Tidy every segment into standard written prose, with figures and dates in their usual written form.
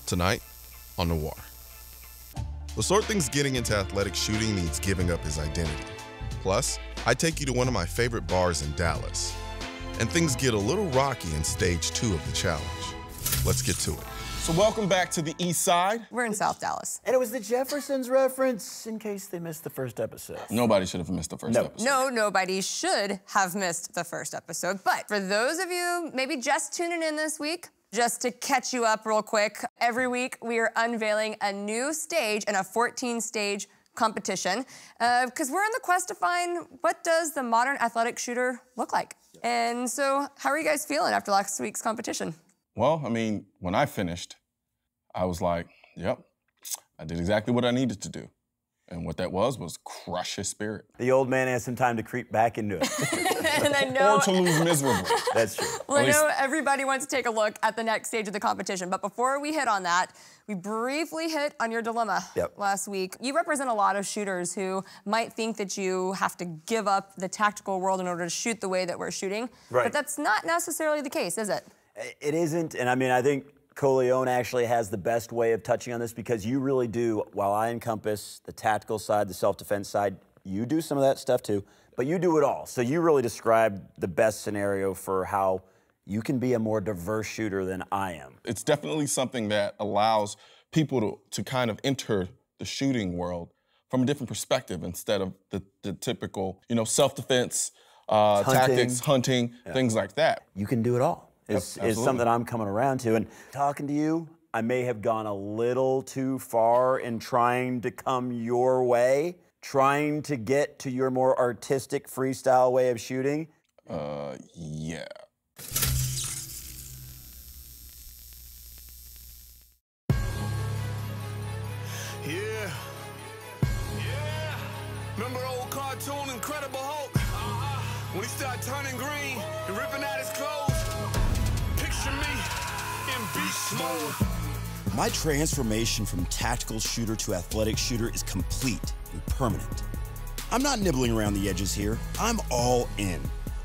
Tonight on Noir. LaSorte thinks getting into athletic shooting means giving up his identity. Plus, I take you to one of my favorite bars in Dallas. And things get a little rocky in stage 2 of the challenge. Let's get to it. So welcome back to the East Side. We're in South Dallas. And it was the Jeffersons reference in case they missed the first episode. Nobody should have missed the first episode. No, nobody should have missed the first episode. But for those of you maybe just tuning in this week, just to catch you up real quick, every week we are unveiling a new stage in a 14-stage competition because we're on the quest to find what does the modern athletic shooter look like. And so how are you guys feeling after last week's competition? Well, I mean, when I finished, I was like, yep, I did exactly what I needed to do. And what that was crush his spirit. The old man has some time to creep back into it. And I know, or to lose miserably. That's true. Well, I know everybody wants to take a look at the next stage of the competition, but before we hit on that, we briefly hit on your dilemma last week. You represent a lot of shooters who might think that you have to give up the tactical world in order to shoot the way that we're shooting. Right. But that's not necessarily the case, is it? It isn't, and I mean, I think Colion actually has the best way of touching on this because you really do, while I encompass the tactical side, the self-defense side, you do some of that stuff too, but you do it all. So you really describe the best scenario for how you can be a more diverse shooter than I am. It's definitely something that allows people to kind of enter the shooting world from a different perspective instead of the typical, you know, self-defense, tactics, hunting, things like that. You can do it all. Is something I'm coming around to. And talking to you, I may have gone a little too far in trying to come your way, trying to get to your more artistic freestyle way of shooting. Yeah. Yeah. Remember the old cartoon Incredible Hulk? When he started turning green and ripping out his clothes? Picture me in beast mode. My transformation from tactical shooter to athletic shooter is complete and permanent. I'm not nibbling around the edges here. I'm all in.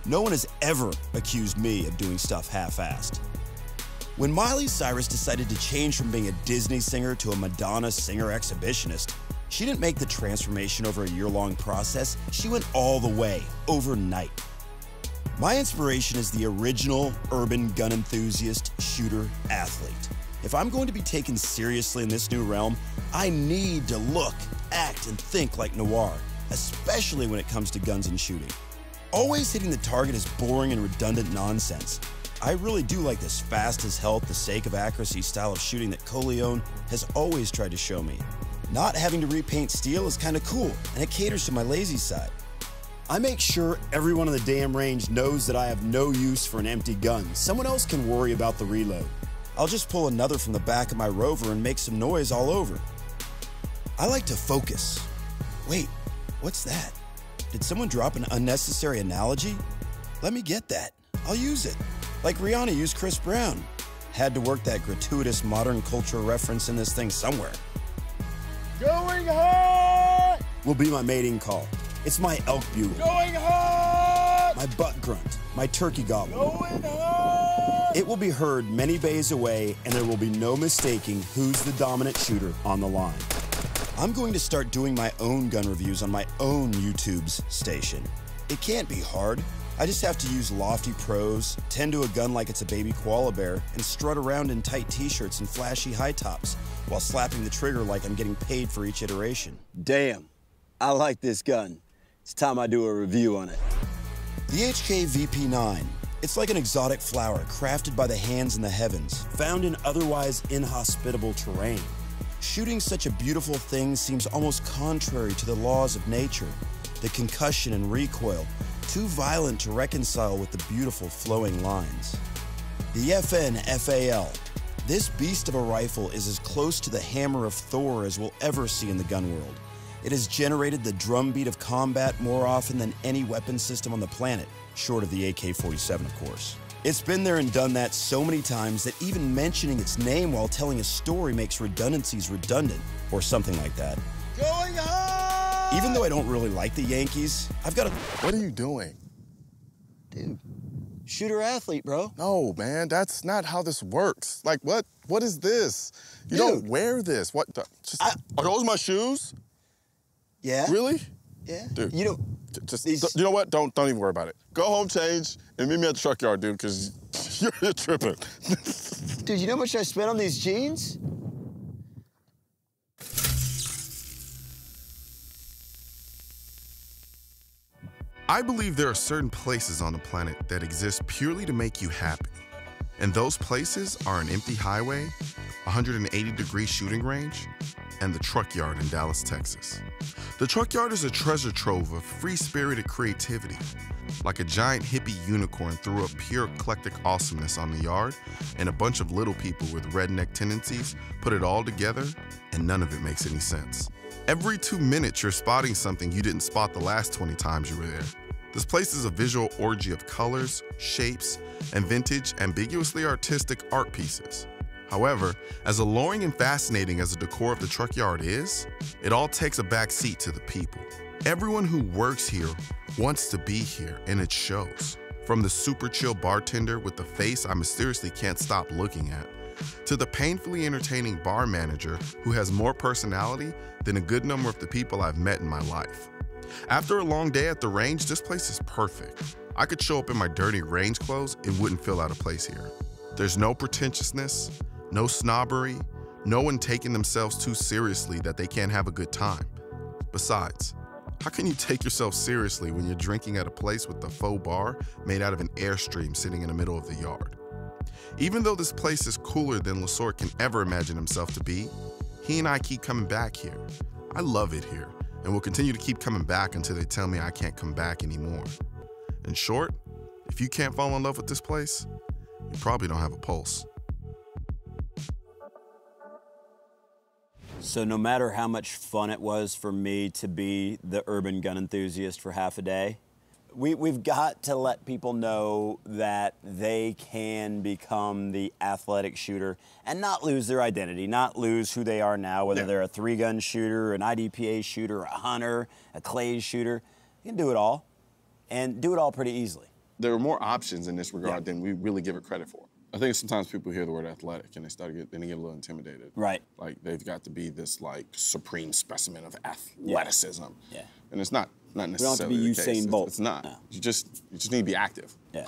No one has ever accused me of doing stuff half-assed. When Miley Cyrus decided to change from being a Disney singer to a Madonna singer exhibitionist, she didn't make the transformation over a year-long process. She went all the way, overnight. My inspiration is the original urban gun enthusiast, shooter, athlete. If I'm going to be taken seriously in this new realm, I need to look, act, and think like Noir, especially when it comes to guns and shooting. Always hitting the target is boring and redundant nonsense. I really do like this fast as hell, the sake of accuracy style of shooting that Colion has always tried to show me. Not having to repaint steel is kind of cool, and it caters to my lazy side. I make sure everyone in the damn range knows that I have no use for an empty gun. Someone else can worry about the reload. I'll just pull another from the back of my Rover and make some noise all over. I like to focus. Wait, what's that? Did someone drop an unnecessary analogy? Let me get that. I'll use it. Like Rihanna used Chris Brown. Had to work that gratuitous modern culture reference in this thing somewhere. Going hard will be my mating call. It's my elk bugle. Going hard! My butt grunt. My turkey gobble. Going hard! It will be heard many bays away, and there will be no mistaking who's the dominant shooter on the line. I'm going to start doing my own gun reviews on my own YouTube's station. It can't be hard. I just have to use lofty prose, tend to a gun like it's a baby koala bear, and strut around in tight t-shirts and flashy high tops while slapping the trigger like I'm getting paid for each iteration. Damn, I like this gun. It's time I do a review on it. The HK VP9. It's like an exotic flower crafted by the hands in the heavens, found in otherwise inhospitable terrain. Shooting such a beautiful thing seems almost contrary to the laws of nature. The concussion and recoil, too violent to reconcile with the beautiful flowing lines. The FN FAL. This beast of a rifle is as close to the hammer of Thor as we'll ever see in the gun world. It has generated the drumbeat of combat more often than any weapon system on the planet, short of the AK-47, of course. It's been there and done that so many times that even mentioning its name while telling a story makes redundancies redundant, or something like that. Going hard! Even though I don't really like the Yankees, I've got a... What are you doing? Dude, Shooter athlete, bro. No, man, that's not how this works. Like, what is this? You don't wear this. What? Are those my shoes? Yeah. Really? Yeah. Dude, you don't. You know what? Don't even worry about it. Go home, change, and meet me at the truck yard, dude, because you're tripping. Dude, you know how much I spent on these jeans? I believe there are certain places on the planet that exist purely to make you happy. And those places are an empty highway, 180-degree shooting range, and the truck yard in Dallas, Texas. The truck yard is a treasure trove of free-spirited creativity. Like a giant hippie unicorn threw up pure eclectic awesomeness on the yard, and a bunch of little people with redneck tendencies put it all together, and none of it makes any sense. Every 2 minutes, you're spotting something you didn't spot the last 20 times you were there. This place is a visual orgy of colors, shapes, and vintage, ambiguously artistic art pieces. However, as alluring and fascinating as the decor of the truck yard is, it all takes a back seat to the people. Everyone who works here wants to be here, and it shows. From the super chill bartender with the face I mysteriously can't stop looking at, to the painfully entertaining bar manager who has more personality than a good number of the people I've met in my life. After a long day at the range, this place is perfect. I could show up in my dirty range clothes, it wouldn't feel out of place here. There's no pretentiousness, no snobbery, no one taking themselves too seriously that they can't have a good time. Besides, how can you take yourself seriously when you're drinking at a place with a faux bar made out of an Airstream sitting in the middle of the yard? Even though this place is cooler than LaSorte can ever imagine himself to be, he and I keep coming back here. I love it here, and will continue to keep coming back until they tell me I can't come back anymore. In short, if you can't fall in love with this place, you probably don't have a pulse. So no matter how much fun it was for me to be the urban gun enthusiast for half a day, we've got to let people know that they can become the athletic shooter and not lose their identity, not lose who they are now, whether they're a 3-gun shooter, an IDPA shooter, a hunter, a clays shooter. You can do it all, and do it all pretty easily. There are more options in this regard than we really give it credit for. I think sometimes people hear the word athletic and they get a little intimidated. Right. Like they've got to be this like supreme specimen of athleticism. Yeah. And it's not necessarily we don't have the to be case. Usain Bolt. It's not. No. You just need to be active. Yeah.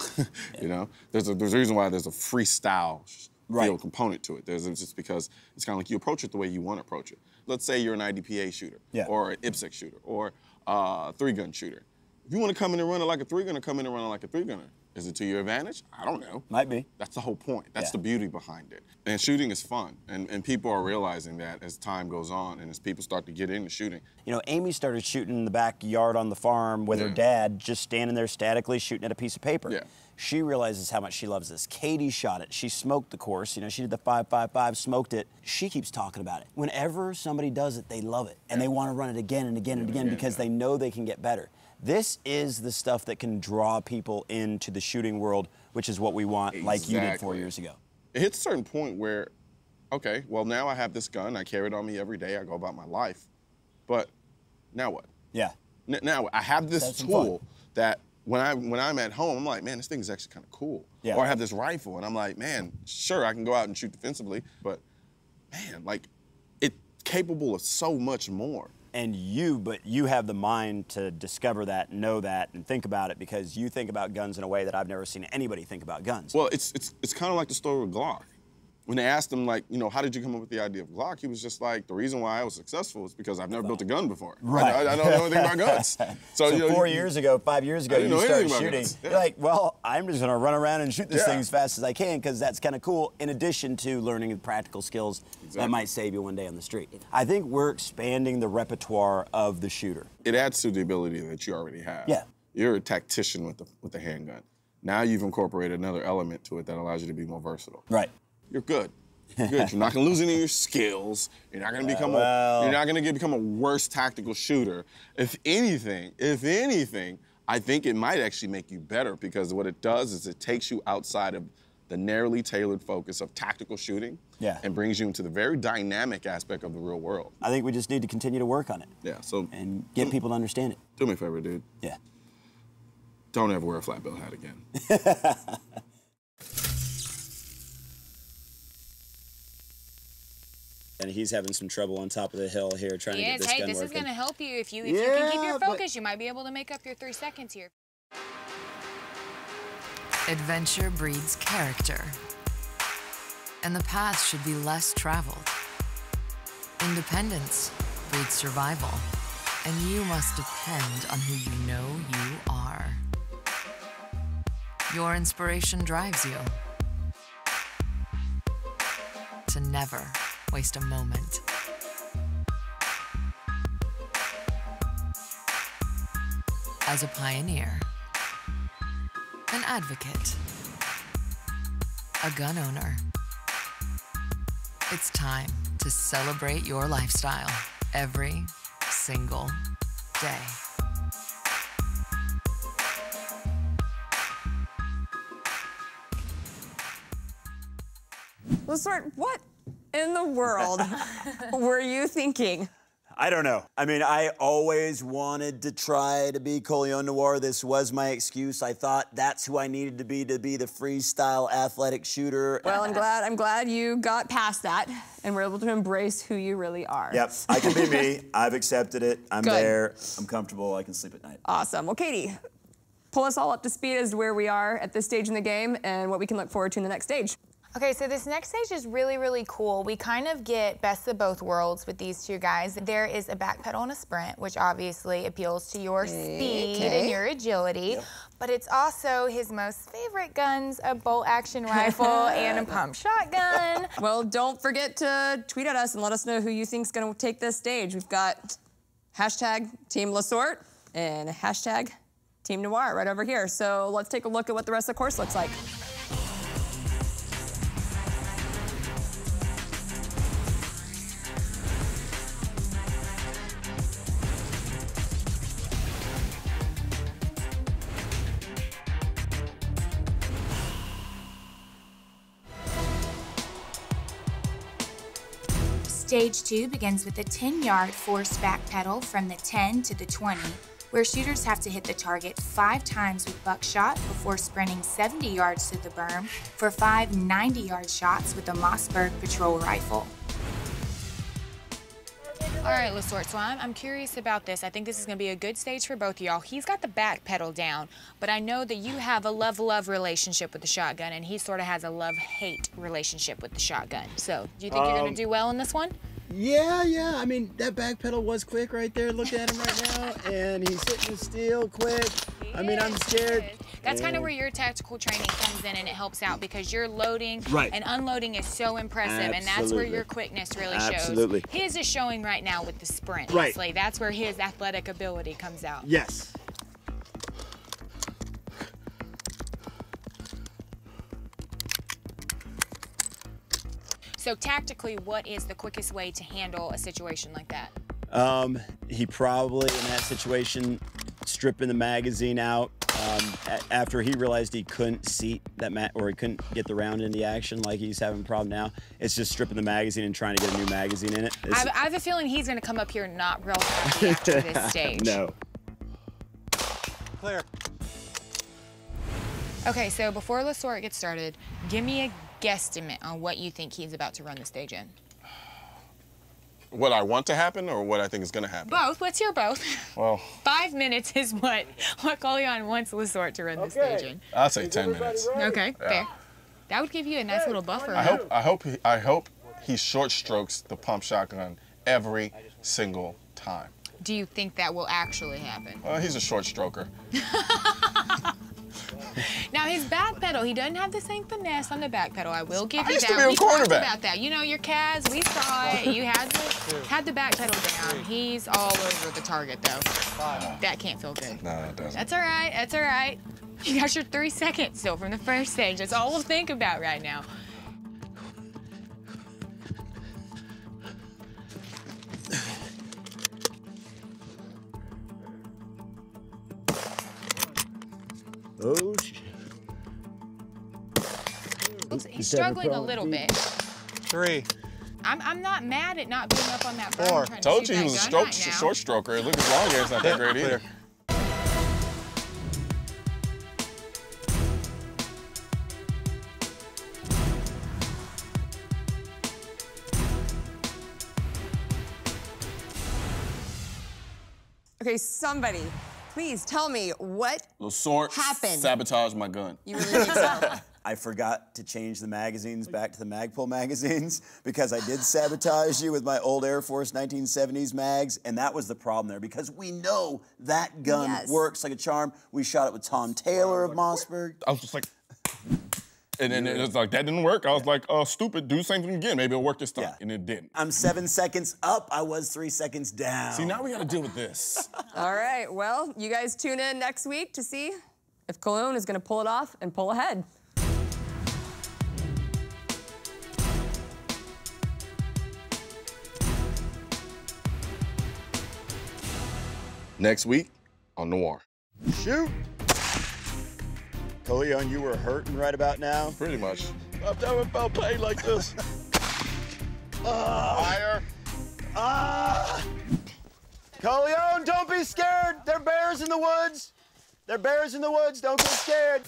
You know, there's a reason why there's a freestyle field component to it. It's just because it's kind of like you approach it the way you want to approach it. Let's say you're an IDPA shooter, or an IPSC shooter, or a 3-gun shooter. If you want to come in and run it like a 3-gunner, come in and run it like a 3-gunner. Is it to your advantage? I don't know. Might be. That's the whole point. That's the beauty behind it. And shooting is fun. And people are realizing that as time goes on and as people start to get into shooting. You know, Amy started shooting in the backyard on the farm with her dad, just standing there statically shooting at a piece of paper. Yeah. She realizes how much she loves this. Katie shot it. She smoked the course. You know, she did the 5.55, smoked it. She keeps talking about it. Whenever somebody does it, they love it. And they want to run it again and again and again because they know they can get better. This is the stuff that can draw people into the shooting world, which is what we want, like you did 4 years ago. It hits a certain point where, okay, well, now I have this gun. I carry it on me every day. I go about my life. But now what? Yeah. Now I have this tool that when I'm at home, I'm like, man, this thing is actually kind of cool. Yeah. Or I have this rifle, and I'm like, man, sure, I can go out and shoot defensively, but, man, like, it's capable of so much more. And you have the mind to discover that, know that, and think about it because you think about guns in a way that I've never seen anybody think about guns. Well, it's kind of like the story with Glock. When they asked him, like, you know, how did you come up with the idea of Glock? He was just like, the reason why I was successful is because I've never built a gun before. Right. I don't know anything about guns. So you know, 5 years ago, you started shooting. Yeah. You're like, well, I'm just going to run around and shoot this thing as fast as I can because that's kind of cool, in addition to learning the practical skills that might save you one day on the street. I think we're expanding the repertoire of the shooter. It adds to the ability that you already have. Yeah. You're a tactician with the handgun. Now you've incorporated another element to it that allows you to be more versatile. Right. You're good. You're good. You're not going to lose any of your skills. You're not going to become a worse tactical shooter. If anything, I think it might actually make you better because what it does is it takes you outside of the narrowly tailored focus of tactical shooting and brings you into the very dynamic aspect of the real world. I think we just need to continue to work on it. Yeah. So and get people to understand it. Do me a favor, dude. Yeah. don't ever wear a flat bill hat again. And he's having some trouble on top of the hill here trying to get this gun working. Hey, this is going to help you. If you can keep your focus, you might be able to make up your 3 seconds here. Adventure breeds character, and the path should be less traveled. Independence breeds survival, and you must depend on who you know you are. Your inspiration drives you to never waste a moment. As a pioneer, an advocate, a gun owner, it's time to celebrate your lifestyle every single day. LaSorte, what in the world were you thinking? I don't know. I mean, I always wanted to try to be Colion Noir. This was my excuse. I thought that's who I needed to be the freestyle athletic shooter. Well, I'm glad you got past that and were able to embrace who you really are. Yep, I can be me. I've accepted it. I'm Good. there. I'm comfortable. I can sleep at night. Awesome. Well, Katie, pull us all up to speed as to where we are at this stage in the game and what we can look forward to in the next stage. Okay, so this next stage is really, really cool. We kind of get best of both worlds with these two guys. There is a back pedal and a sprint, which obviously appeals to your speed and your agility. Yep. But it's also his most favorite guns, a bolt-action rifle and a pump shotgun. Well, don't forget to tweet at us and let us know who you think's gonna take this stage. We've got hashtag Team LaSorte and hashtag Team Noir right over here. So let's take a look at what the rest of the course looks like. Stage 2 begins with a 10-yard forced back pedal from the 10 to the 20, where shooters have to hit the target 5 times with buckshot before sprinting 70 yards to the berm for 5 90-yard shots with the Mossberg patrol rifle. All right, LaSorte, so I'm curious about this. I think this is going to be a good stage for both of y'all. He's got the back pedal down, but I know that you have a love-love relationship with the shotgun, and he sort of has a love-hate relationship with the shotgun. So, do you think you're going to do well in this one? Yeah. I mean, that back pedal was quick right there. Look at him right now, and he's hitting the steel quick. I mean, I'm scared. That's kind of where your tactical training comes in, and it helps out because your loading and unloading is so impressive, and that's where your quickness really shows. His is showing right now with the sprint. Honestly. That's where his athletic ability comes out. Yes. So tactically, what is the quickest way to handle a situation like that? He probably, in that situation, stripping the magazine out after he realized he couldn't seat that or he couldn't get the round into action like he's having a problem now. It's just stripping the magazine and trying to get a new magazine in it. I have a feeling he's going to come up here not real happy after this stage. No. Clear. Okay, so before LaSorte gets started, give me a guesstimate on what you think he's about to run the stage in. What I want to happen or what I think is going to happen? Both. Let's hear both. Well, 5 minutes is what Colion wants LaSorte to run the stage in. I'll say 10 minutes. Okay, fair. That would give you a nice little buffer. I hope he short strokes the pump shotgun every single time. Do you think that will actually happen? Well, he's a short stroker. Now his back pedal, he doesn't have the same finesse on the back pedal. I will give you that. I used to be a quarterback. About that. You know, your Cavs, we saw it. You had the back pedal down. He's all over the target though. That can't feel good. No, it doesn't. That's all right. That's all right. You got your 3 seconds still from the first stage. That's all we'll think about right now. Oh, shit. He's struggling a little bit. 3. I'm not mad at not being up on that berm. 4. Trying Told to you he was a short stroker. Look, his long hair's not that great either. Okay, somebody, please tell me what LaSorte happened. sabotaged my gun. You really think so? I forgot to change the magazines back to the Magpul magazines because I did sabotage you with my old Air Force 1970s mags, and that was the problem there because we know that gun works like a charm. We shot it with Tom Taylor of Mossberg. I was just like, and then it was like, that didn't work. I was like, oh, stupid, do the same thing again. Maybe it'll work this time. Yeah. And it didn't. I'm 7 seconds up. I was 3 seconds down. See, now we gotta deal with this. All right, well, you guys tune in next week to see if Colion is gonna pull it off and pull ahead. Next week on Noir. Shoot! Colion, you were hurting right about now? Pretty much. I've never felt pain like this. Fire. Colion, don't be scared. They're bears in the woods. They're bears in the woods. Don't get scared.